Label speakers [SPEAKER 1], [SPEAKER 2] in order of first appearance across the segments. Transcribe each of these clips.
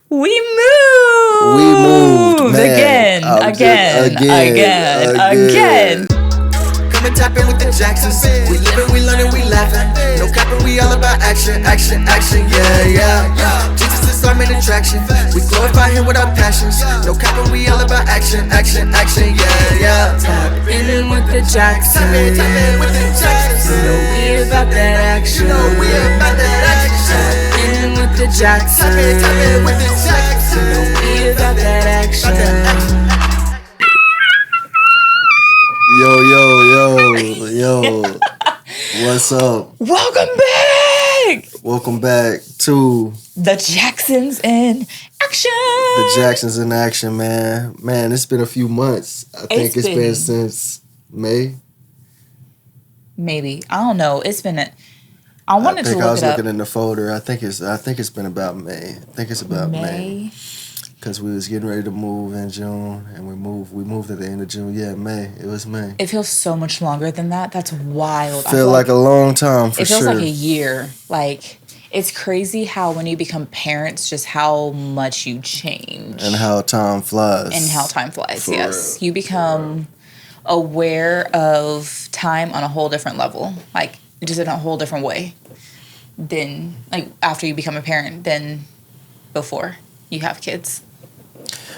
[SPEAKER 1] We moved,
[SPEAKER 2] man.
[SPEAKER 1] Again.
[SPEAKER 3] Come and tap in with the Jacksons. We living, we learning, we laughing. No capping, we all about action, action, action. Yeah. Jesus is our main attraction. We glorify him with our passions. No capping, we all about action, action, action. Yeah.
[SPEAKER 2] Tap in with the Jacksons.
[SPEAKER 3] Tap in with the Jacksons.
[SPEAKER 2] You know we about that action.
[SPEAKER 3] You know we about that action.
[SPEAKER 2] Tap in with the Jacksons.
[SPEAKER 3] Tap in with the Jacksons.
[SPEAKER 2] You know we about that action.
[SPEAKER 4] Yo. What's up?
[SPEAKER 1] Welcome back.
[SPEAKER 4] Welcome back to
[SPEAKER 1] The Jacksons in action.
[SPEAKER 4] The Jacksons in action, man. Man, it's been a few months. I think it's been since May.
[SPEAKER 1] Maybe. I don't know. It's been I wanted to look it up.
[SPEAKER 4] I was looking in the folder. I think it's been about May. I think it's about May. Because we was getting ready to move in June, and we moved at the end of June. Yeah, May. It was May.
[SPEAKER 1] It feels so much longer than that. That's wild.
[SPEAKER 4] Feel like a long time for sure.
[SPEAKER 1] It feels like a year. Like, it's crazy how when you become parents, just how much you change.
[SPEAKER 4] And how time flies.
[SPEAKER 1] Yes. You become aware of time on a whole different level. Like, just in a whole different way than, like, after you become a parent than before you have kids.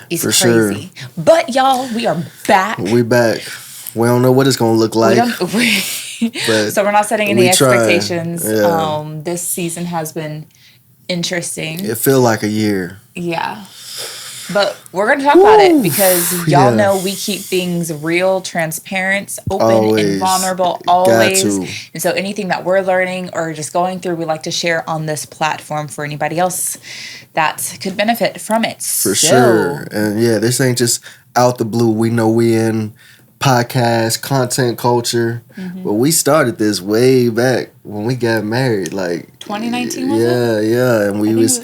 [SPEAKER 1] It's
[SPEAKER 4] for
[SPEAKER 1] crazy.
[SPEAKER 4] Sure.
[SPEAKER 1] But y'all, we are back.
[SPEAKER 4] We back. We don't know what it's gonna look like.
[SPEAKER 1] So we're not setting any expectations. Yeah. This season has been interesting.
[SPEAKER 4] It feels like a year.
[SPEAKER 1] Yeah. But we're going to talk about it because y'all know we keep things real, transparent, open, and vulnerable always. And so anything that we're learning or just going through, we like to share on this platform for anybody else that could benefit from it.
[SPEAKER 4] For sure. And yeah, this ain't just out the blue. We know we in podcast, content culture. Mm-hmm. But we started this way back when we got married, like
[SPEAKER 1] 2019 was it?
[SPEAKER 4] Yeah. And we was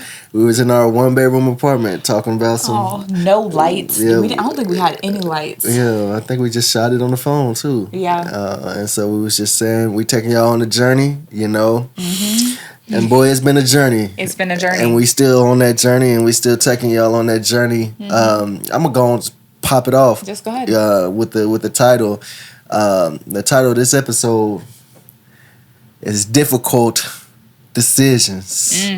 [SPEAKER 4] in our 1-bedroom apartment talking about some
[SPEAKER 1] no lights. Yeah, I don't think we had any lights.
[SPEAKER 4] Yeah, I think we just shot it on the phone too.
[SPEAKER 1] Yeah.
[SPEAKER 4] And so we was just saying we taking y'all on a journey, you know. Mm-hmm. And boy, it's been a journey.
[SPEAKER 1] It's been a journey.
[SPEAKER 4] And we still on that journey, and we still taking y'all on that journey. Mm-hmm. I'm gonna go and pop it off.
[SPEAKER 1] Just go ahead.
[SPEAKER 4] With the title. The title of this episode is Difficult Decisions.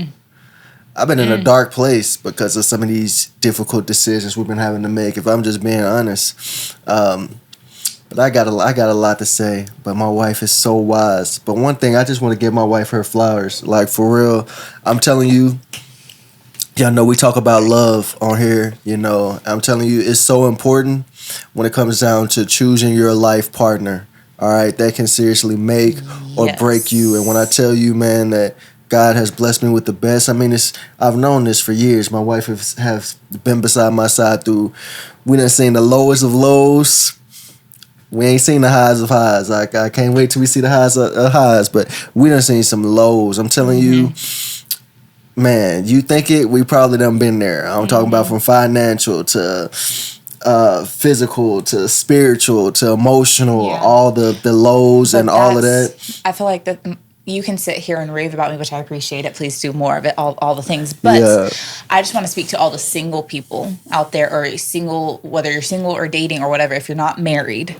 [SPEAKER 4] I've been in a dark place because of some of these difficult decisions we've been having to make, if I'm just being honest. But I got a lot to say, but my wife is so wise. But one thing, I just want to give my wife her flowers. Like, for real, I'm telling you, y'all know we talk about love on here, you know. I'm telling you, it's so important when it comes down to choosing your life partner, all right? That can seriously make or break you. And when I tell you, man, that God has blessed me with the best, I mean, I've known this for years. My wife has been beside my side through, we done seen the lowest of lows. We ain't seen the highs of highs. Like, I can't wait till we see the highs of highs, but we done seen some lows. I'm telling you, man, you think it, we probably done been there. I'm talking about from financial to physical to spiritual to emotional, all the lows and all of that.
[SPEAKER 1] I feel like that you can sit here and rave about me, which I appreciate it. Please do more of it, all the things. But I just want to speak to all the single people out there, or single, whether you're single or dating or whatever, if you're not married,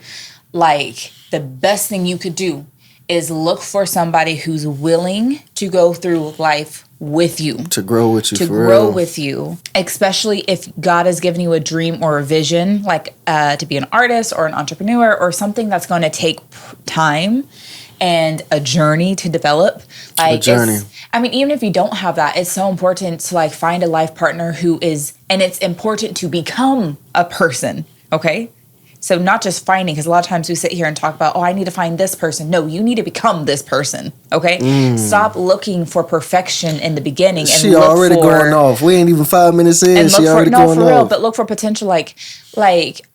[SPEAKER 1] like, the best thing you could do is look for somebody who's willing to go through life with you.
[SPEAKER 4] To grow with you,
[SPEAKER 1] with you. Especially if God has given you a dream or a vision, like to be an artist or an entrepreneur or something that's going to take time and a journey to develop. Like, a journey. I mean, even if you don't have that, it's so important to, like, find a life partner who is, and it's important to become a person, okay? So not just finding, because a lot of times we sit here and talk about, I need to find this person. No, you need to become this person, okay? Stop looking for perfection in the beginning. And
[SPEAKER 4] she already going off. We ain't even 5 minutes in. She already going off. No, for real,
[SPEAKER 1] but look for potential. Like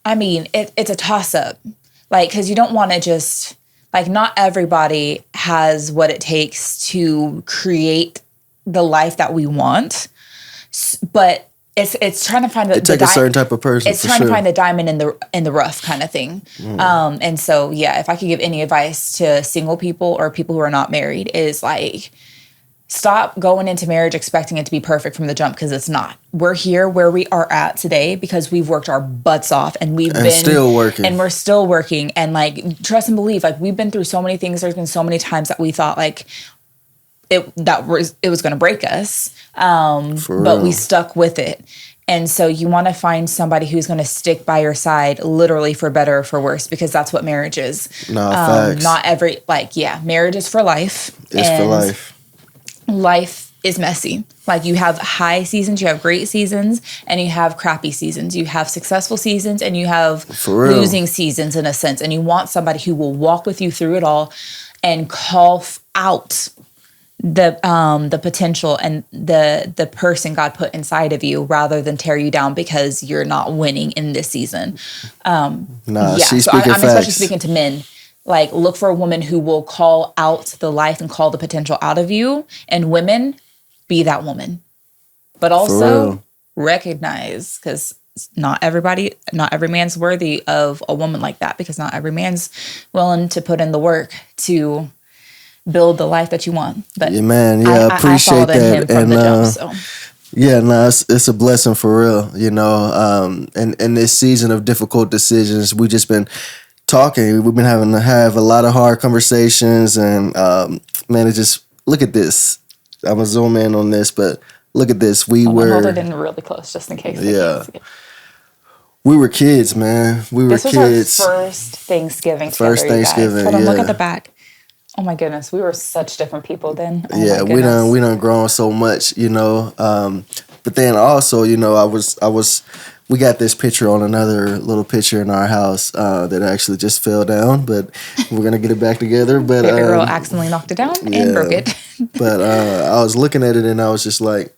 [SPEAKER 1] I mean, it's a toss-up. Like, because you don't want to just, like, not everybody has what it takes to create the life that we want, but It's trying to find
[SPEAKER 4] a certain type of person.
[SPEAKER 1] It's trying to find the diamond in the rough kind of thing. And so, yeah, if I could give any advice to single people or people who are not married, is like, stop going into marriage expecting it to be perfect from the jump, because it's not. We're here where we are at today because we've worked our butts off, and been
[SPEAKER 4] still working,
[SPEAKER 1] and we're still working, and like trust and believe, like we've been through so many things. There's been so many times that we thought like it was going to break us, but we stuck with it. And so you want to find somebody who's going to stick by your side, literally for better or for worse, because that's what marriage is.
[SPEAKER 4] Facts.
[SPEAKER 1] Not every, marriage is for life.
[SPEAKER 4] It's for life.
[SPEAKER 1] Life is messy. Like you have high seasons, you have great seasons, and you have crappy seasons. You have successful seasons, and you have losing seasons in a sense. And you want somebody who will walk with you through it all and call out the potential and the person God put inside of you, rather than tear you down because you're not winning in this season.
[SPEAKER 4] She's speaking
[SPEAKER 1] I'm especially speaking to men. Like, look for a woman who will call out the life and call the potential out of you. And women, be that woman. But also recognize, because not every man's worthy of a woman like that, because not every man's willing to put in the work to build the life that you want. But
[SPEAKER 4] I appreciate that.
[SPEAKER 1] Him from the jump, so.
[SPEAKER 4] Yeah, no, it's a blessing for real, you know. And in this season of difficult decisions, we just been talking. We've been having to have a lot of hard conversations, and man, it just, look at this. I'm gonna zoom in on this, but look at this.
[SPEAKER 1] Hold it in really close, just in case.
[SPEAKER 4] We were kids, man.
[SPEAKER 1] This was our first Thanksgiving together, you guys. Hold on, look at the back. Oh my goodness, we were such different people then.
[SPEAKER 4] We done grown so much, you know. But then also, you know, we got this picture on another little picture in our house that actually just fell down, but we're gonna get it back together. But
[SPEAKER 1] the girl accidentally knocked it down and broke it.
[SPEAKER 4] But I was looking at it and I was just like,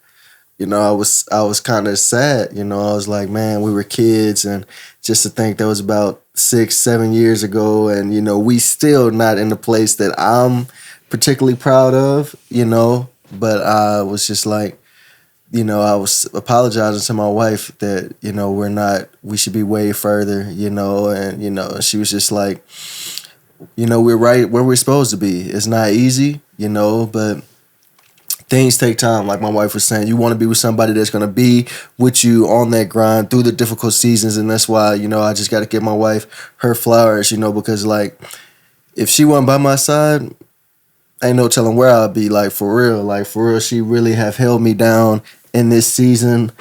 [SPEAKER 4] you know, I was kind of sad. You know, I was like, man, we were kids, and just to think that was about 6-7 years ago, and you know, we still not in the place that I'm particularly proud of, you know. But I was just like, you know, I was apologizing to my wife that, you know, we should be way further, you know, and you know, she was just like, you know, we're right where we're supposed to be. It's not easy, you know, but things take time. Like my wife was saying, you want to be with somebody that's going to be with you on that grind through the difficult seasons. And that's why, you know, I just got to give my wife her flowers, you know, because like, if she wasn't by my side, ain't no telling where I'd be. Like for real, she really have held me down in this season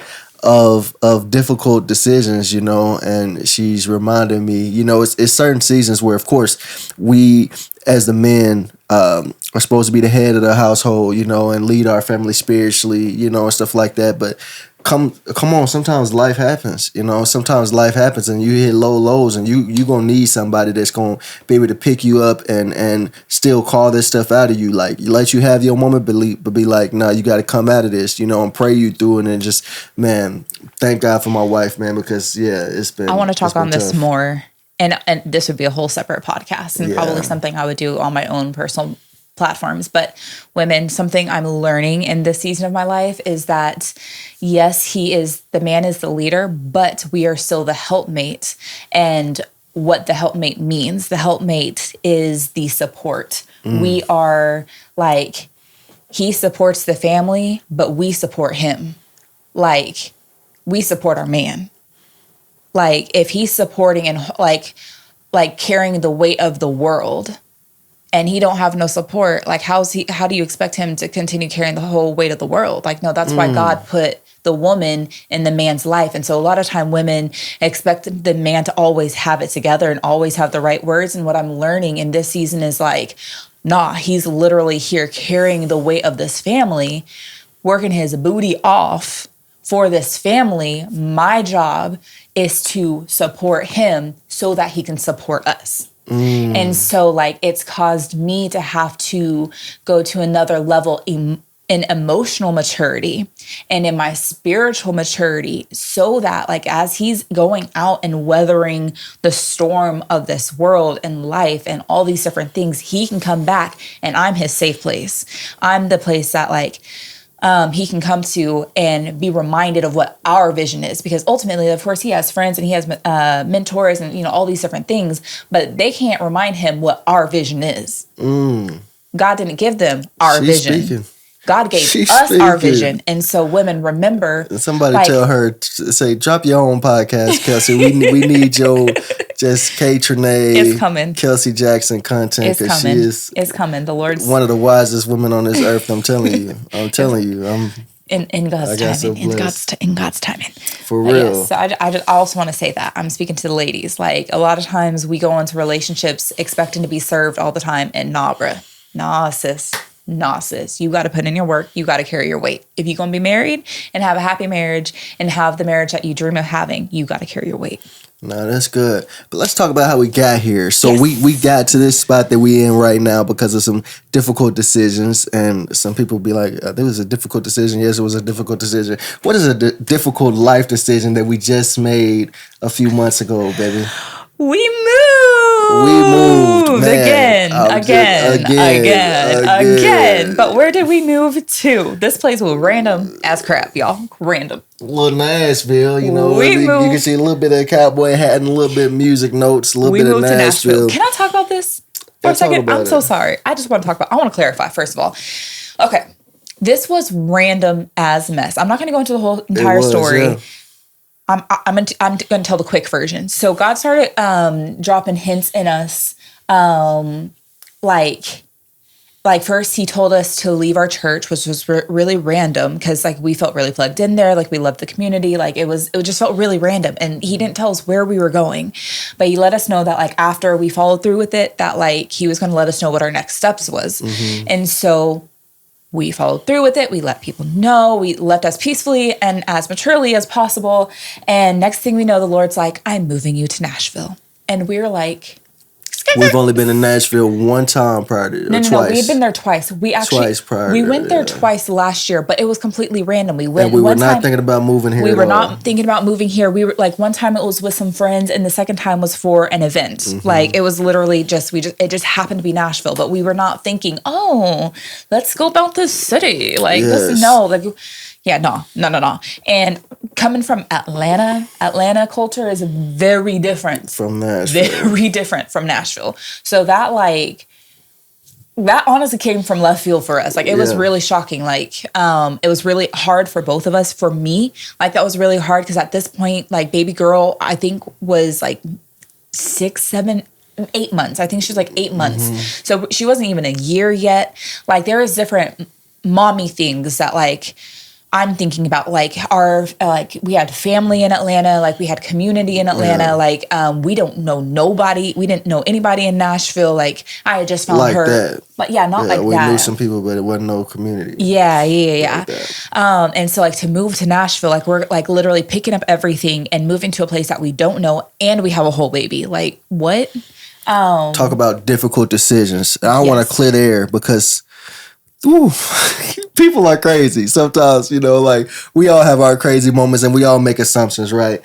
[SPEAKER 4] of difficult decisions, you know, and she's reminding me, you know, it's certain seasons where, of course, we as the men are supposed to be the head of the household, you know, and lead our family spiritually, you know, and stuff like that. But come on, sometimes life happens, you know. Sometimes life happens and you hit lows, and you gonna need somebody that's gonna be able to pick you up and still call this stuff out of you. Like, let you have your moment, but be like, nah, you got to come out of this, you know, and pray you through it. And just, man, thank God for my wife, man, because it's been.
[SPEAKER 1] I want to talk on this more, and this would be a whole separate podcast, and probably something I would do on my own personal platforms. But women, something I'm learning in this season of my life is that, yes, the man is the leader, but we are still the helpmate. And what the helpmate means, the helpmate is the support. We are like, he supports the family, but we support him. Like, we support our man. Like, if he's supporting and like carrying the weight of the world, and he don't have no support, like how do you expect him to continue carrying the whole weight of the world? Like, no, that's why God put the woman in the man's life. And so a lot of time women expect the man to always have it together and always have the right words. And what I'm learning in this season is like, nah, he's literally here carrying the weight of this family, working his booty off for this family. My job is to support him so that he can support us. And so like, it's caused me to have to go to another level in emotional maturity and in my spiritual maturity, so that like, as he's going out and weathering the storm of this world and life and all these different things, he can come back and I'm his safe place. I'm the place that like, he can come to and be reminded of what our vision is, because ultimately, of course, he has friends and he has mentors and, you know, all these different things, but they can't remind him what our vision is. God didn't give them our vision. Speaking. God gave
[SPEAKER 4] She's
[SPEAKER 1] us our
[SPEAKER 4] speaking.
[SPEAKER 1] vision. And so women, remember.
[SPEAKER 4] Somebody
[SPEAKER 1] like,
[SPEAKER 4] tell her, say, drop your own podcast, Kelsey. We need your just K. Trinae,
[SPEAKER 1] It's coming.
[SPEAKER 4] Kelsey Jackson content,
[SPEAKER 1] It's
[SPEAKER 4] because she
[SPEAKER 1] coming.
[SPEAKER 4] is
[SPEAKER 1] It's coming. The Lord's
[SPEAKER 4] one of the wisest women on this earth. I'm telling you.
[SPEAKER 1] in God's
[SPEAKER 4] I got so
[SPEAKER 1] timing.
[SPEAKER 4] blessed.
[SPEAKER 1] In God's timing.
[SPEAKER 4] For real.
[SPEAKER 1] Yes, so I just also want to say that. I'm speaking to the ladies. Like, a lot of times we go into relationships expecting to be served all the time. And nah, bruh. Nah, sis. You got to put in your work. You got to carry your weight. If you're going to be married and have a happy marriage and have the marriage that you dream of having, you got to carry your weight.
[SPEAKER 4] No, that's good. But let's talk about how we got here. So
[SPEAKER 1] Yes.
[SPEAKER 4] we got to this spot that we in right now because of some difficult decisions. And some people be like, there was a difficult decision. Yes, it was a difficult decision. What is a difficult life decision that we just made a few months ago, baby?
[SPEAKER 1] We moved
[SPEAKER 4] man.
[SPEAKER 1] again. But where did we move to? This place was random as crap, y'all. Random.
[SPEAKER 4] Little Nashville, you know.
[SPEAKER 1] We
[SPEAKER 4] You
[SPEAKER 1] moved-
[SPEAKER 4] can see a little bit of cowboy hat and a little bit of music notes, a little
[SPEAKER 1] We
[SPEAKER 4] bit of
[SPEAKER 1] moved to Nashville.
[SPEAKER 4] Nashville.
[SPEAKER 1] Can I talk about this for
[SPEAKER 4] Yeah,
[SPEAKER 1] a
[SPEAKER 4] talk
[SPEAKER 1] second?
[SPEAKER 4] about
[SPEAKER 1] I'm so
[SPEAKER 4] it.
[SPEAKER 1] sorry. I just want to talk about. I want to clarify first of all. Okay, this was random as mess. I'm not going to go into the whole entire
[SPEAKER 4] was,
[SPEAKER 1] story.
[SPEAKER 4] yeah.
[SPEAKER 1] I'm going to tell the quick version. So God started dropping hints in us, like first he told us to leave our church, which was really random because like we felt really plugged in there, like we loved the community, like it just felt really random. And he didn't tell us where we were going, but he let us know that like after we followed through with it, that like he was going to let us know what our next steps was. And so we followed through with it. We let people know. We left as peacefully and as maturely as possible. And next thing we know, the Lord's like, I'm moving you to Nashville. And we were like,
[SPEAKER 4] We've only been in Nashville one time prior to,
[SPEAKER 1] no,
[SPEAKER 4] twice.
[SPEAKER 1] we had been there twice. We actually
[SPEAKER 4] Twice prior
[SPEAKER 1] we
[SPEAKER 4] to-
[SPEAKER 1] went there
[SPEAKER 4] yeah.
[SPEAKER 1] twice last year, but it was completely random. We went
[SPEAKER 4] And we were
[SPEAKER 1] one
[SPEAKER 4] not
[SPEAKER 1] time.
[SPEAKER 4] thinking about moving here
[SPEAKER 1] We
[SPEAKER 4] at
[SPEAKER 1] were
[SPEAKER 4] all.
[SPEAKER 1] not thinking about moving here. We were like one time it was with some friends, and the second time was for an event.
[SPEAKER 4] Mm-hmm.
[SPEAKER 1] Like it was literally it just happened to be Nashville, but we were not thinking, oh, let's go about this city. Like
[SPEAKER 4] Yes.
[SPEAKER 1] no. And coming from Atlanta culture is very different
[SPEAKER 4] From Nashville.
[SPEAKER 1] very different from Nashville. So that honestly came from left field for us. Like it was
[SPEAKER 4] Yeah.
[SPEAKER 1] really shocking. Like it was really hard for both of us. For me, like that was really hard because at this point, like baby girl, I think was like 6, 7, 8 months. I think she was like 8 months. So she wasn't even a year yet. Like there was different mommy things that like I'm thinking about, like our we had family in Atlanta, like we had community in Atlanta,
[SPEAKER 4] Yeah.
[SPEAKER 1] like we don't know nobody, we didn't know anybody in Nashville. Like I had just found
[SPEAKER 4] Like
[SPEAKER 1] her,
[SPEAKER 4] that.
[SPEAKER 1] but yeah, not like
[SPEAKER 4] we
[SPEAKER 1] that.
[SPEAKER 4] knew some people, but it wasn't no community.
[SPEAKER 1] Yeah.
[SPEAKER 4] Like that.
[SPEAKER 1] And so like to move to Nashville, like we're like literally picking up everything and moving to a place that we don't know, and we have a whole baby. Like what?
[SPEAKER 4] Talk about difficult decisions. I want
[SPEAKER 1] Yes.
[SPEAKER 4] to clear the air because people are crazy sometimes, you know, like we all have our crazy moments and we all make assumptions, right?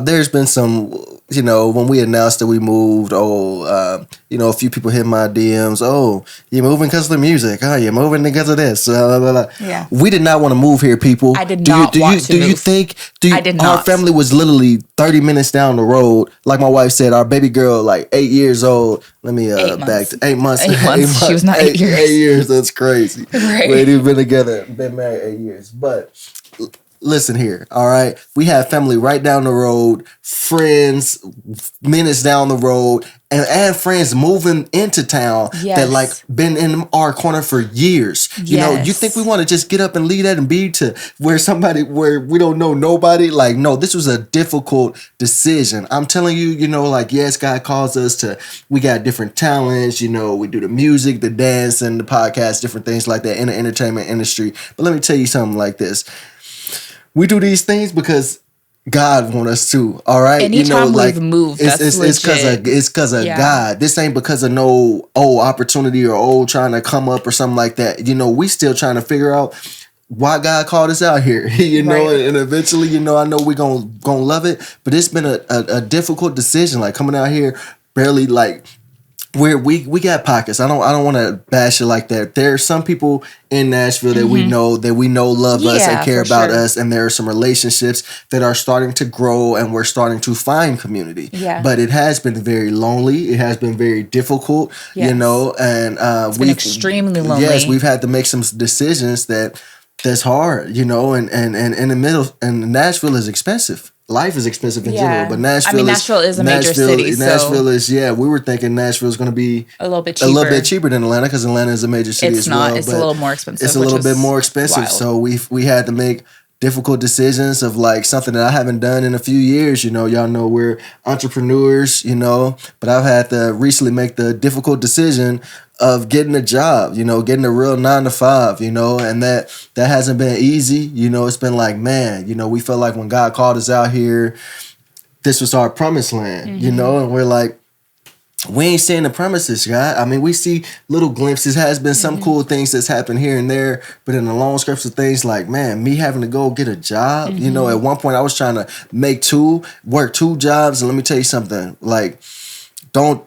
[SPEAKER 4] There's been some, you know, when we announced that we moved, a few people hit my DMs, you're moving because of the music, you're moving because of this, blah, blah, blah.
[SPEAKER 1] Yeah.
[SPEAKER 4] We did not want to move here, people.
[SPEAKER 1] I did not want to
[SPEAKER 4] do you
[SPEAKER 1] move.
[SPEAKER 4] think
[SPEAKER 1] I did
[SPEAKER 4] our
[SPEAKER 1] not.
[SPEAKER 4] family was literally 30 minutes down the road, like my wife said, our baby girl like 8 years old. Let me
[SPEAKER 1] 8
[SPEAKER 4] back
[SPEAKER 1] months.
[SPEAKER 4] to 8 months.
[SPEAKER 1] 8 months. She was not 8 years.
[SPEAKER 4] 8 years. That's crazy.
[SPEAKER 1] Right.
[SPEAKER 4] We ain't even been together, been married 8 years. But listen here, all right? We have family right down the road, friends minutes down the road, and friends moving into town that
[SPEAKER 1] Yes.
[SPEAKER 4] like been in our corner for years. You know, you
[SPEAKER 1] Yes.
[SPEAKER 4] think we want to just get up and leave that and be to where we don't know nobody? Like, no, this was a difficult decision. I'm telling you, you know, like, yes, God calls us we got different talents, you know, we do the music, the dance, and the podcast, different things like that in the entertainment industry. But let me tell you something like this. We do these things because God want us to, all right?
[SPEAKER 1] Anytime we've moved, that's
[SPEAKER 4] it's because of
[SPEAKER 1] Yeah.
[SPEAKER 4] God. This ain't because of no old opportunity or old trying to come up or something like that. You know, we still trying to figure out why God called us out here. You know,
[SPEAKER 1] Right.
[SPEAKER 4] and eventually, you know, I know we're gonna love it, but it's been a difficult decision. Like coming out here, barely like we got pockets. I don't want to bash it like that. There are some people in Nashville that we know love us and care about us, and there are some relationships that are starting to grow, and we're starting to find community.
[SPEAKER 1] Yeah.
[SPEAKER 4] But it has been very lonely. It has been very difficult,
[SPEAKER 1] Yes.
[SPEAKER 4] you know, and
[SPEAKER 1] It's been extremely lonely.
[SPEAKER 4] Yes, we've had to make some decisions that's hard, you know, and in the middle, and Nashville is expensive. Life is expensive in general, but Nashville
[SPEAKER 1] is a major city.
[SPEAKER 4] Nashville is, we were thinking Nashville is going to be
[SPEAKER 1] a little bit
[SPEAKER 4] cheaper than Atlanta, because Atlanta is a major city as well.
[SPEAKER 1] It's a little more expensive.
[SPEAKER 4] It's a little bit more expensive.
[SPEAKER 1] Wild.
[SPEAKER 4] So we had to make difficult decisions of like something that I haven't done in a few years. You know, y'all know we're entrepreneurs, you know, but I've had to recently make the difficult decision of getting a job, you know, getting a real 9-to-5, you know, and that hasn't been easy. You know, it's been like, man, you know, we felt like when God called us out here, this was our promised land, you know, and we're like, we ain't seeing the promises, God. I mean, we see little glimpses. Has been some cool things that's happened here and there, but in the long scripts of things, like, man, me having to go get a job, you know, at one point I was trying to work two jobs, and let me tell you something, like, don't,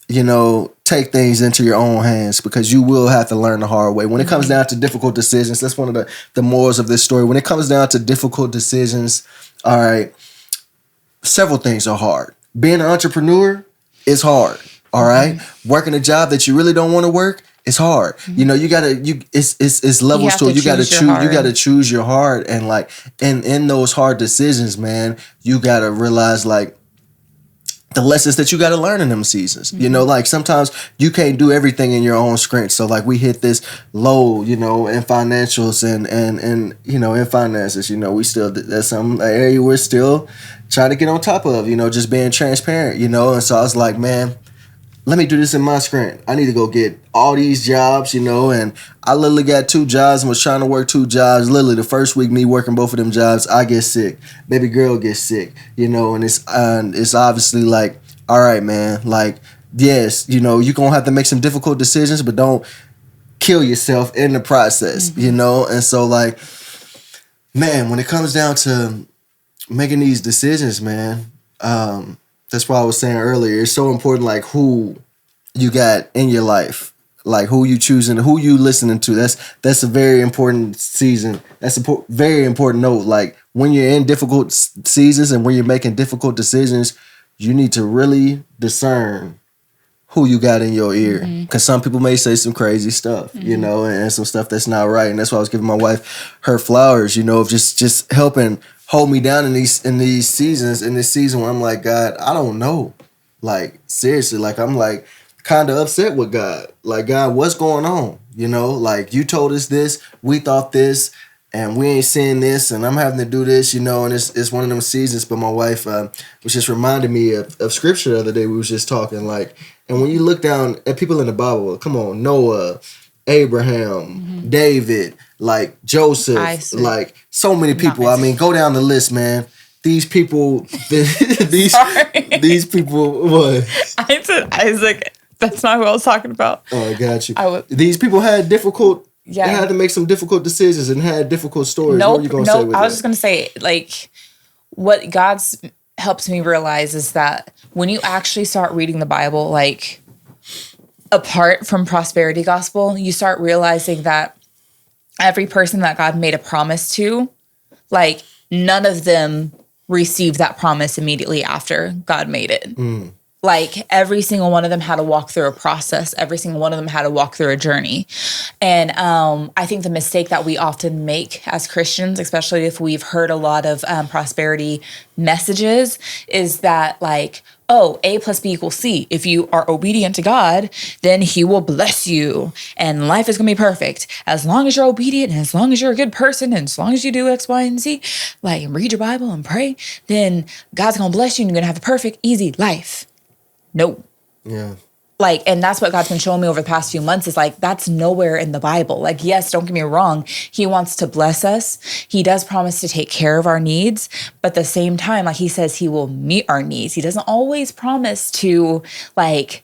[SPEAKER 4] you know, take things into your own hands, because you will have to learn the hard way. When it comes down to difficult decisions, that's one of the morals of this story. When it comes down to difficult decisions, all right, several things are hard. Being an entrepreneur is hard, all right? Working a job that you really don't want to work is hard. You know, it's levels to it. You gotta choose your heart, and like in those hard decisions, man, you gotta realize like the lessons that you got to learn in them seasons. You know, like sometimes you can't do everything in your own strength. So like we hit this low, you know, in financials and you know, in finances, you know, we still, that's some area we're still trying to get on top of, you know, just being transparent, you know. And so I was like, man, let me do this in my strength. I need to go get all these jobs, you know, and I literally got 2 jobs and was trying to work 2 jobs. Literally the first week me working both of them jobs, I get sick. Baby girl gets sick, you know, and it's obviously like, all right, man, like, yes, you know, you're going to have to make some difficult decisions, but don't kill yourself in the process, you know. And so like, man, when it comes down to making these decisions, man, that's why I was saying earlier, it's so important, like, who you got in your life, like who you choosing, who you listening to. That's a very important season. That's a very important note. Like when you're in difficult seasons and when you're making difficult decisions, you need to really discern who you got in your ear. Because some people may say some crazy stuff, you know, and some stuff that's not right. And that's why I was giving my wife her flowers, you know, of just helping hold me down in these seasons, in this season where I'm like, God, I don't know. Like, seriously, like I'm like kind of upset with God. Like, God, what's going on? You know, like you told us this, we thought this, and we ain't seeing this, and I'm having to do this, you know, and it's one of them seasons. But my wife was just reminding me of scripture the other day. We was just talking, like, and when you look down at people in the Bible, come on, Noah, Abraham, David, like Joseph,
[SPEAKER 1] Isaac.
[SPEAKER 4] like so many people. I mean, go down the list, man. These people, these people, what?
[SPEAKER 1] I said Isaac. That's not who I was talking about.
[SPEAKER 4] Oh, I got you. These people had difficult. Yeah. They had to make some difficult decisions and had difficult stories. What were you gonna say with
[SPEAKER 1] I was
[SPEAKER 4] that?
[SPEAKER 1] just gonna say, like, what God's helps me realize is that when you actually start reading the Bible, like, apart from prosperity gospel, you start realizing that every person that God made a promise to, like, none of them received that promise immediately after God made it. Like every single one of them had to walk through a process. Every single one of them had to walk through a journey. And I think the mistake that we often make as Christians, especially if we've heard a lot of prosperity messages, is that like, oh, A plus B equals C. If you are obedient to God, then he will bless you and life is going to be perfect. As long as you're obedient and as long as you're a good person and as long as you do X, Y, and Z, like read your Bible and pray, then God's going to bless you and you're going to have a perfect, easy life. Nope.
[SPEAKER 4] Yeah.
[SPEAKER 1] Like, and that's what God's been showing me over the past few months is like, that's nowhere in the Bible. Like, yes, don't get me wrong. He wants to bless us. He does promise to take care of our needs. But at the same time, like he says, he will meet our needs. He doesn't always promise to like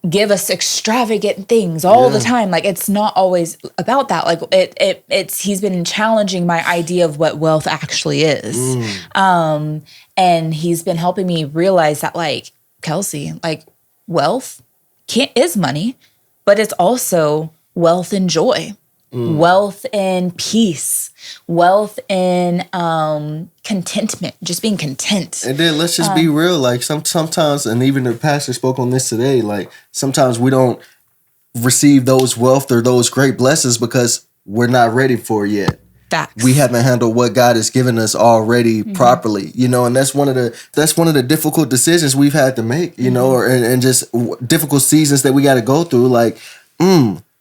[SPEAKER 1] give us extravagant things all the time. Like it's not always about that. Like it's he's been challenging my idea of what wealth actually is. And he's been helping me realize that like Kelsey, like wealth is money, but it's also wealth and joy, wealth and peace, wealth and contentment, just being content.
[SPEAKER 4] And then let's just be real. Like sometimes, and even the pastor spoke on this today. Like sometimes we don't receive those wealth or those great blessings because we're not ready for it yet.
[SPEAKER 1] Facts.
[SPEAKER 4] We haven't handled what God has given us already properly, you know, and that's one of the difficult decisions we've had to make, you know, and just difficult seasons that we got to go through. Like,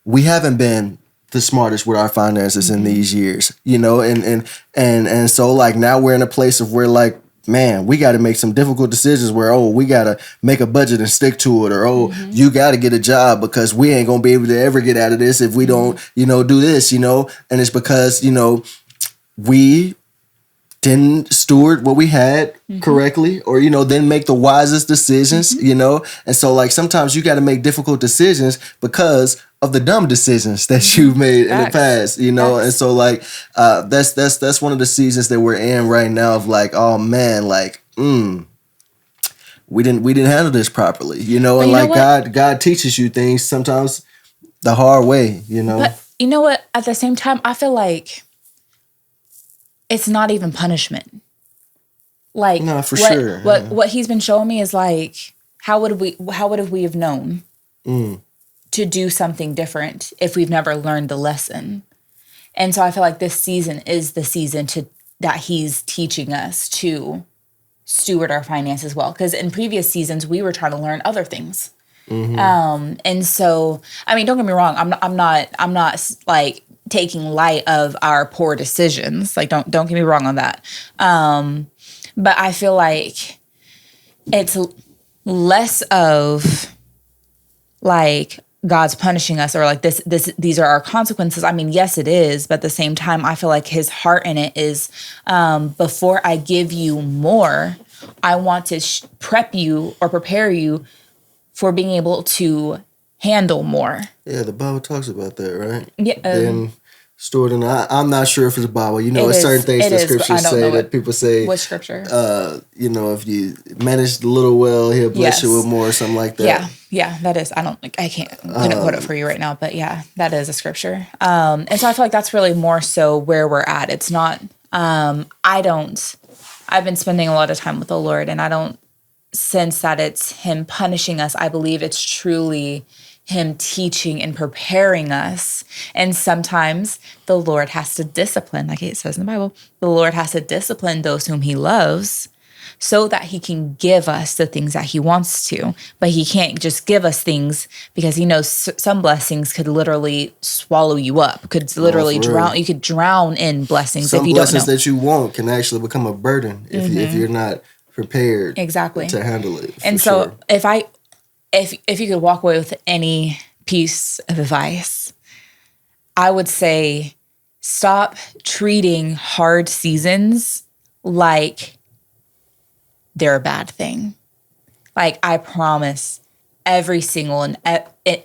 [SPEAKER 4] we haven't been the smartest with our finances in these years, you know, and so like now we're in a place of where like, man, we got to make some difficult decisions where, we got to make a budget and stick to it, or, you got to get a job because we ain't going to be able to ever get out of this if we don't, you know, do this, you know, and it's because, you know, we didn't steward what we had correctly, or, you know, then make the wisest decisions, you know, and so like sometimes you got to make difficult decisions because of the dumb decisions that you've made in the past, you know, and so like that's one of the seasons that we're in right now of like, oh man, like we didn't handle this properly, you know, and like God teaches you things sometimes the hard way, you know.
[SPEAKER 1] But you know what? At the same time, I feel like it's not even punishment. Like,
[SPEAKER 4] no, for sure.
[SPEAKER 1] What he's been showing me is like, how would we have known to do something different if we've never learned the lesson? And so I feel like this season is the season that he's teaching us to steward our finances well. Because in previous seasons, we were trying to learn other things. And so, I mean, don't get me wrong. I'm not like taking light of our poor decisions. Like, don't get me wrong on that. But I feel like it's less of like God's punishing us or like these are our consequences. I mean, yes, it is. But at the same time, I feel like his heart in it is, before I give you more, I want to prep you or prepare you for being able to handle more.
[SPEAKER 4] Yeah, the Bible talks about that, right?
[SPEAKER 1] Yeah.
[SPEAKER 4] Then stored in. I'm not sure if it's a Bible. You know, it's certain things that scriptures say that people say.
[SPEAKER 1] What scripture?
[SPEAKER 4] You know, if you manage the little well, he'll bless you with more or something like that.
[SPEAKER 1] Yeah, that is. I couldn't quote it for you right now, but yeah, that is a scripture. And so I feel like that's really more so where we're at. It's not. I've been spending a lot of time with the Lord, and I don't sense that it's him punishing us. I believe it's truly him teaching and preparing us. And sometimes the Lord has to discipline, like it says in the Bible, the Lord has to discipline those whom he loves so that he can give us the things that he wants to. But he can't just give us things because he knows some blessings could literally swallow you up, could literally drown. You could drown in blessings if you don't know. Some blessings
[SPEAKER 4] that you want can actually become a burden if you're not prepared to handle it.
[SPEAKER 1] And so if you could walk away with any piece of advice, I would say stop treating hard seasons like they're a bad thing. Like, I promise every single and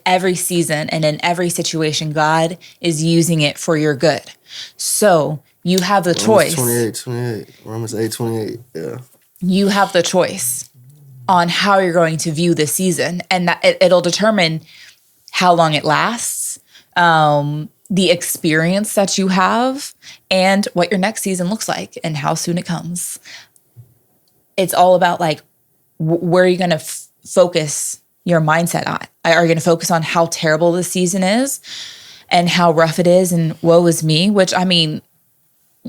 [SPEAKER 1] every season and in every situation, God is using it for your good. So you have the choice.
[SPEAKER 4] Romans 8:28. Yeah.
[SPEAKER 1] You have the choice on how you're going to view this season, and that it'll determine how long it lasts, the experience that you have, and what your next season looks like and how soon it comes. It's all about like, where are you going to focus your mindset on? Are you going to focus on how terrible the season is and how rough it is and woe is me? Which, I mean,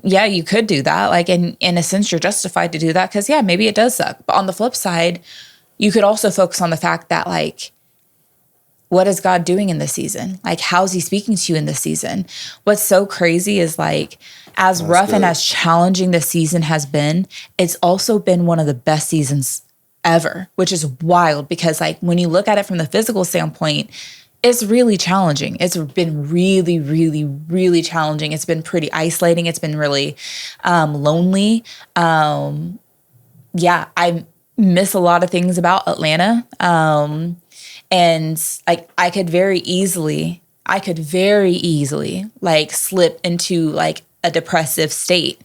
[SPEAKER 1] yeah, you could do that. Like, in a sense, you're justified to do that because, yeah, maybe it does suck. But on the flip side, you could also focus on the fact that, like, what is God doing in this season? Like, how's he speaking to you in this season? What's so crazy is, like, as rough and as challenging this season has been, it's also been one of the best seasons ever, which is wild because, like, when you look at it from the physical standpoint, it's really challenging. It's been really, really, really challenging. It's been pretty isolating. It's been really lonely. Yeah, I miss a lot of things about Atlanta. And like, I could very easily like slip into like a depressive state,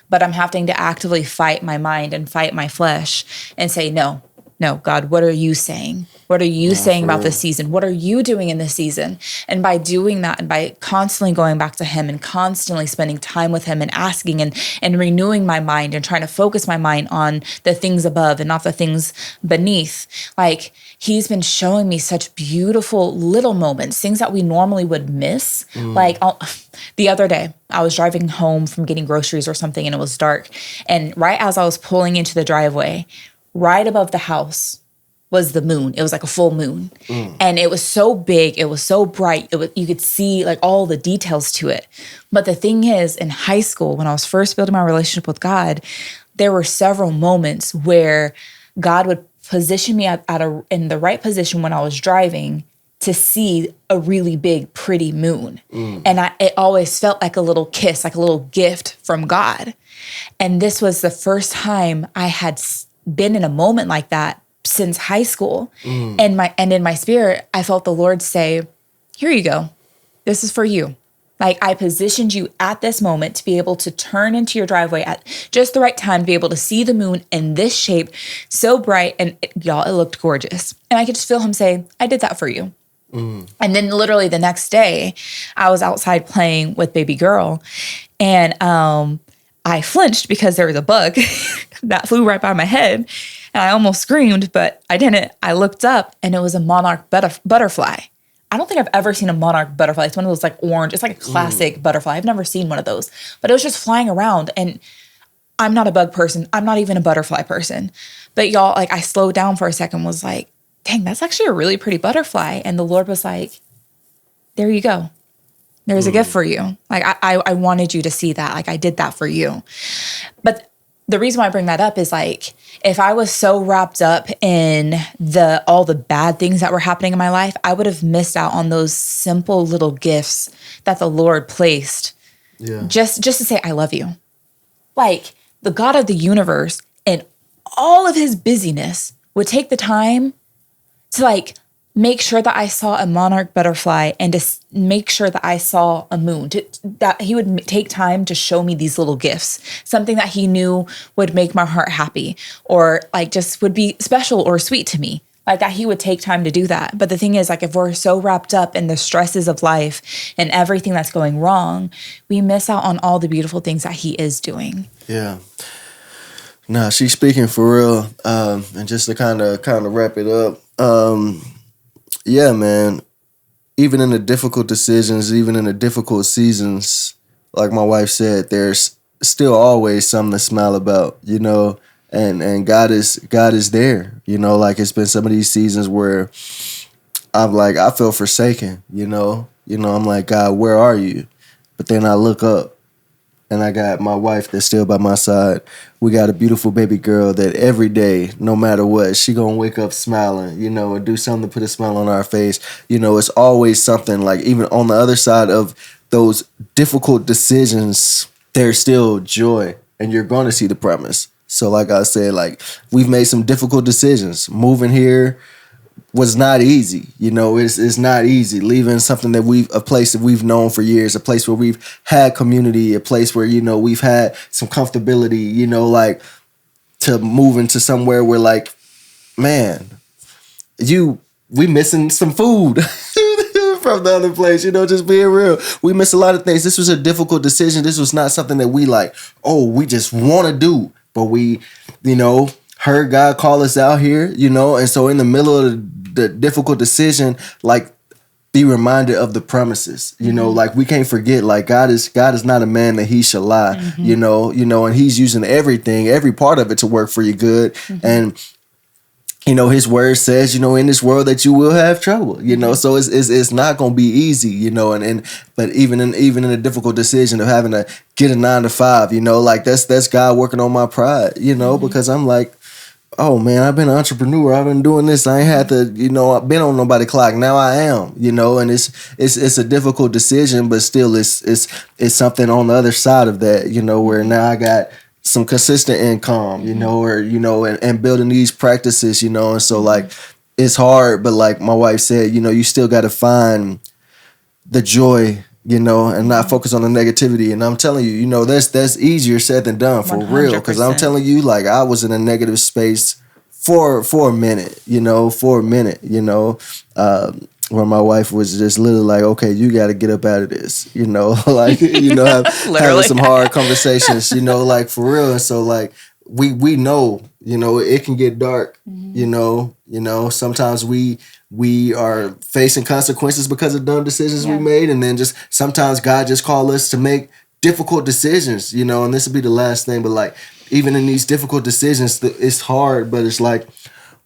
[SPEAKER 1] but I'm having to actively fight my mind and fight my flesh and say, no, no, God, what are you saying? What are you saying about this season? What are you doing in this season? And by doing that, and by constantly going back to him and constantly spending time with him and asking and renewing my mind and trying to focus my mind on the things above and not the things beneath, like he's been showing me such beautiful little moments, things that we normally would miss. Like the other day, I was driving home from getting groceries or something, and it was dark. And right as I was pulling into the driveway, right above the house was the moon. It was like a full moon. And it was so big. It was so bright. You could see like all the details to it. But the thing is, in high school, when I was first building my relationship with God, there were several moments where God would position me in the right position when I was driving to see a really big, pretty moon. And it always felt like a little kiss, like a little gift from God. And this was the first time I had been in a moment like that since high school. And in my spirit, I felt the Lord say, here you go. This is for you. Like, I positioned you at this moment to be able to turn into your driveway at just the right time, to be able to see the moon in this shape, so bright. And y'all, it looked gorgeous. And I could just feel him say, I did that for you. And then literally the next day, I was outside playing with baby girl, and I flinched because there was a bug that flew right by my head. And I almost screamed, but I didn't. I looked up, and it was a monarch butterfly. I don't think I've ever seen a monarch butterfly. It's one of those like orange. It's like a classic butterfly. I've never seen one of those. But it was just flying around. And I'm not a bug person. I'm not even a butterfly person. But y'all, like, I slowed down for a second, was like, dang, that's actually a really pretty butterfly. And the Lord was like, there you go. There's a gift for you. Like, I wanted you to see that. Like, I did that for you. But the reason why I bring that up is, like, if I was so wrapped up in all the bad things that were happening in my life, I would have missed out on those simple little gifts that the Lord placed. Yeah. Just to say, I love you. Like, the God of the universe and all of his busyness would take the time to, like, make sure that I saw a monarch butterfly and to make sure that I saw a moon, that he would take time to show me these little gifts, something that he knew would make my heart happy, or like just would be special or sweet to me, like that he would take time to do that. But the thing is, like, if we're so wrapped up in the stresses of life and everything that's going wrong, we miss out on all the beautiful things that he is doing.
[SPEAKER 4] Yeah. Nah, she's speaking for real. And just to kind of wrap it up, yeah, man, even in the difficult decisions, even in the difficult seasons, like my wife said, there's still always something to smile about, you know, and God is there, you know. Like, it's been some of these seasons where I feel forsaken, you know, I'm like, God, where are you? But then I look up, and I got my wife that's still by my side. We got a beautiful baby girl that every day, no matter what, she gonna wake up smiling, you know, and do something to put a smile on our face. You know, it's always something, like, even on the other side of those difficult decisions, there's still joy, and you're gonna see the promise. So like I said, like, we've made some difficult decisions. Moving here was not easy. You know, it's not easy leaving something that a place that we've known for years, a place where we've had community, a place where, you know, we've had some comfortability, you know, like, to move into somewhere where, like, man, we missing some food from the other place, you know, just being real. We miss a lot of things. This was a difficult decision. This was not something that we like, oh, we just want to do, but we, you know, heard God call us out here, you know, and so in the middle of the difficult decision, like, be reminded of the promises, you know, like, we can't forget, like, God is not a man that he shall lie, you know, and he's using everything, every part of it to work for your good. And, you know, his word says, you know, in this world that you will have trouble, you know, so it's not going to be easy, you know, but even in a difficult decision of having to get a 9-to-5, you know, like, that's God working on my pride, you know, because I'm like, oh man, I've been an entrepreneur. I've been doing this. I ain't had to, you know, I've been on nobody's clock. Now I am, you know, and it's a difficult decision, but still it's something on the other side of that, you know, where now I got some consistent income, you know, or, you know, and building these practices, you know, and so, like, it's hard, but like my wife said, you know, you still got to find the joy, you know, and not focus on the negativity. And I'm telling you, you know, that's easier said than done, for 100%. Real. Because I'm telling you, like, I was in a negative space for a minute, where my wife was just literally like, okay, you got to get up out of this, like, having some hard conversations, like for real. And so like, we know, it can get dark, sometimes we are facing consequences because of dumb decisions we made. And then just sometimes God just called us to make difficult decisions, and this will be the last thing, but like, even in these difficult decisions, it's hard, but it's like,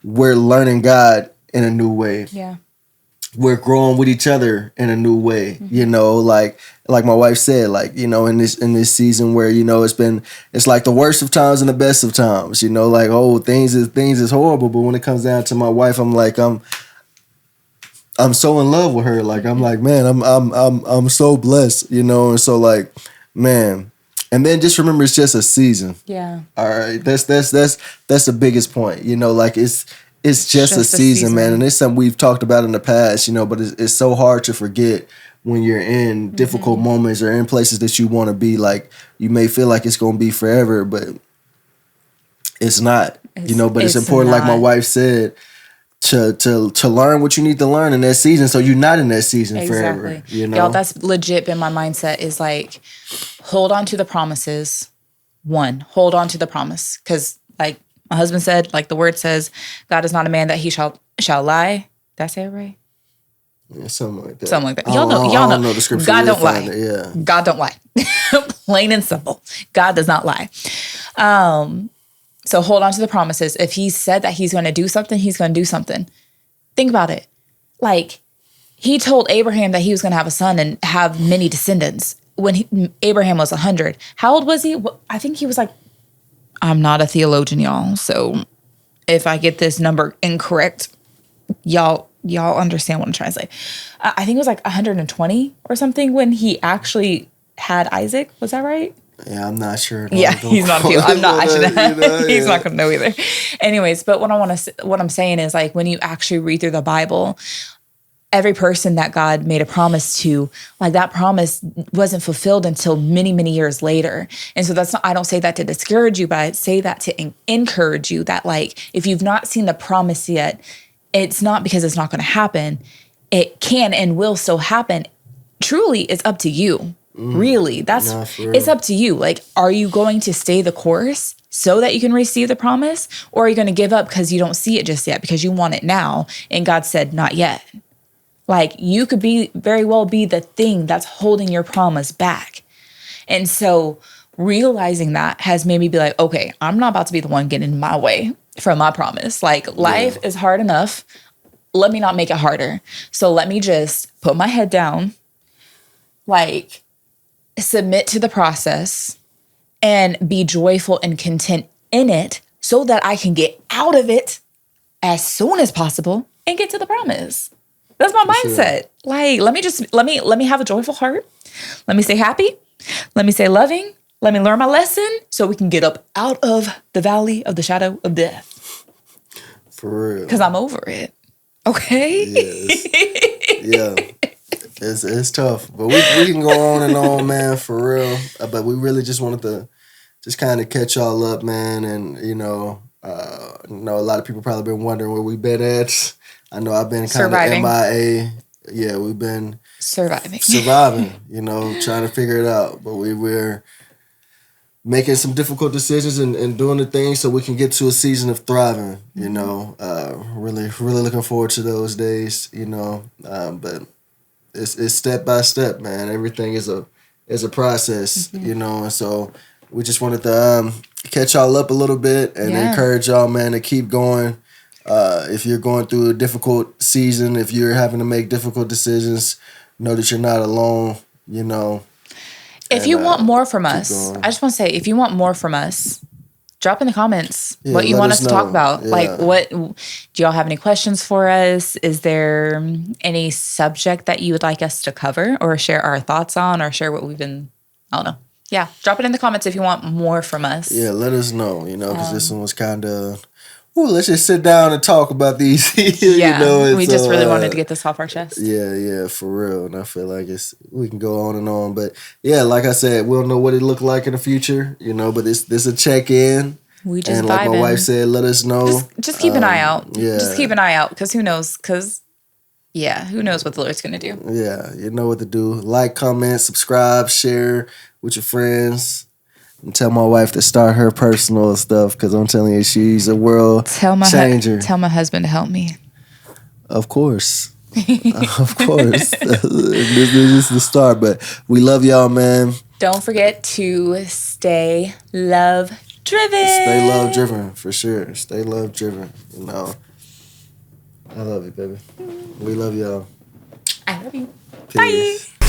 [SPEAKER 4] we're learning God in a new way.
[SPEAKER 1] Yeah.
[SPEAKER 4] We're growing with each other in a new way, like my wife said, like, in this season where, it's like the worst of times and the best of times, like, oh, things is horrible. But when it comes down to my wife, I'm like, I'm so in love with her. Like, I'm like, man, I'm so blessed, and so like, man, and then just remember, it's just a season.
[SPEAKER 1] Yeah.
[SPEAKER 4] All right. That's the biggest point, like it's just a season, man. And it's something we've talked about in the past, but it's so hard to forget when you're in difficult moments or in places that you want to be. Like, you may feel like it's going to be forever, but it's not, but it's important, like my wife said, to learn what you need to learn in that season, so you're not in that season forever.
[SPEAKER 1] Y'all, that's legit been my mindset, is like, hold on to the promises. Hold on to the promise. Because like my husband said, like the word says, God is not a man that he shall lie. Did I say it right?
[SPEAKER 4] Yeah, something like that.
[SPEAKER 1] Y'all know
[SPEAKER 4] the scripture.
[SPEAKER 1] God don't lie.
[SPEAKER 4] Yeah.
[SPEAKER 1] God don't lie. Plain and simple. God does not lie. So hold on to the promises. If he said that he's going to do something, he's going to do something. Think about it. Like, he told Abraham that he was going to have a son and have many descendants when Abraham was 100. How old was he? I think he was like, I'm not a theologian, y'all. So if I get this number incorrect, y'all understand what I'm trying to say. I think it was like 120 or something when he actually had Isaac. Was that right?
[SPEAKER 4] Yeah, I'm not sure.
[SPEAKER 1] Yeah, he's not. I'm not. He's not gonna know either. Anyways, but what I'm saying is, like, when you actually read through the Bible, every person that God made a promise to, like, that promise wasn't fulfilled until many, many years later. And so I don't say that to discourage you, but I say that to encourage you that, like, if you've not seen the promise yet, it's not because it's not going to happen. It can and will still happen. Truly, it's up to you. Really, it's up to you. Like, are you going to stay the course so that you can receive the promise? Or are you going to give up because you don't see it just yet, because you want it now? And God said, not yet. Like, you could very well be the thing that's holding your promise back. And so realizing that has made me be like, okay, I'm not about to be the one getting in my way from my promise. Like, life is hard enough. Let me not make it harder. So let me just put my head down, like, submit to the process and be joyful and content in it so that I can get out of it as soon as possible and get to the promise. That's my mindset. Like, let me have a joyful heart. Let me stay happy. Let me stay loving. Let me learn my lesson so we can get up out of the valley of the shadow of death.
[SPEAKER 4] For real.
[SPEAKER 1] Because I'm over it. Okay?
[SPEAKER 4] Yes. Yeah. It's tough, but we can go on and on, man, for real. But we really just wanted to just kind of catch y'all up, man. And, a lot of people probably been wondering where we been at. I know I've been kind of MIA. Yeah, we've been surviving, trying to figure it out. But we're making some difficult decisions and doing the things so we can get to a season of thriving, really, really looking forward to those days, but it's step by step, man. Everything is a process, and so we just wanted to catch y'all up a little bit and encourage y'all, man, to keep going. If you're going through a difficult season, if you're having to make difficult decisions, know that you're not alone,
[SPEAKER 1] If you want more from us, I just want to say, if you want more from us, drop in the comments what you want us to talk about. Yeah. Like, what do y'all have any questions for us? Is there any subject that you would like us to cover or share our thoughts on, or share what we've been, I don't know. Yeah, drop it in the comments if you want more from us.
[SPEAKER 4] Yeah, let us know, because this one was kind of, let's just sit down and talk about these.
[SPEAKER 1] We just really wanted to get this off our chest.
[SPEAKER 4] Yeah, for real. And I feel like we can go on and on. But yeah, like I said, we'll know what it looked like in the future, but this a check-in.
[SPEAKER 1] We just
[SPEAKER 4] and like my
[SPEAKER 1] vibing.
[SPEAKER 4] wife said, let us know.
[SPEAKER 1] Just keep an eye out.
[SPEAKER 4] yeah.
[SPEAKER 1] Just keep an eye out, because who knows? Who knows what the Lord's gonna do?
[SPEAKER 4] Yeah, you know what to do. Like, comment, subscribe, share with your friends. And tell my wife to start her personal stuff, because I'm telling you, she's a world changer.
[SPEAKER 1] Tell my husband to help me.
[SPEAKER 4] Of course. Of course. This is the start. But we love y'all, man.
[SPEAKER 1] Don't forget to stay love driven.
[SPEAKER 4] Stay love driven, for sure. Stay love driven. You know. I love you, baby. We love y'all.
[SPEAKER 1] I love you.
[SPEAKER 4] Peace.
[SPEAKER 1] Bye.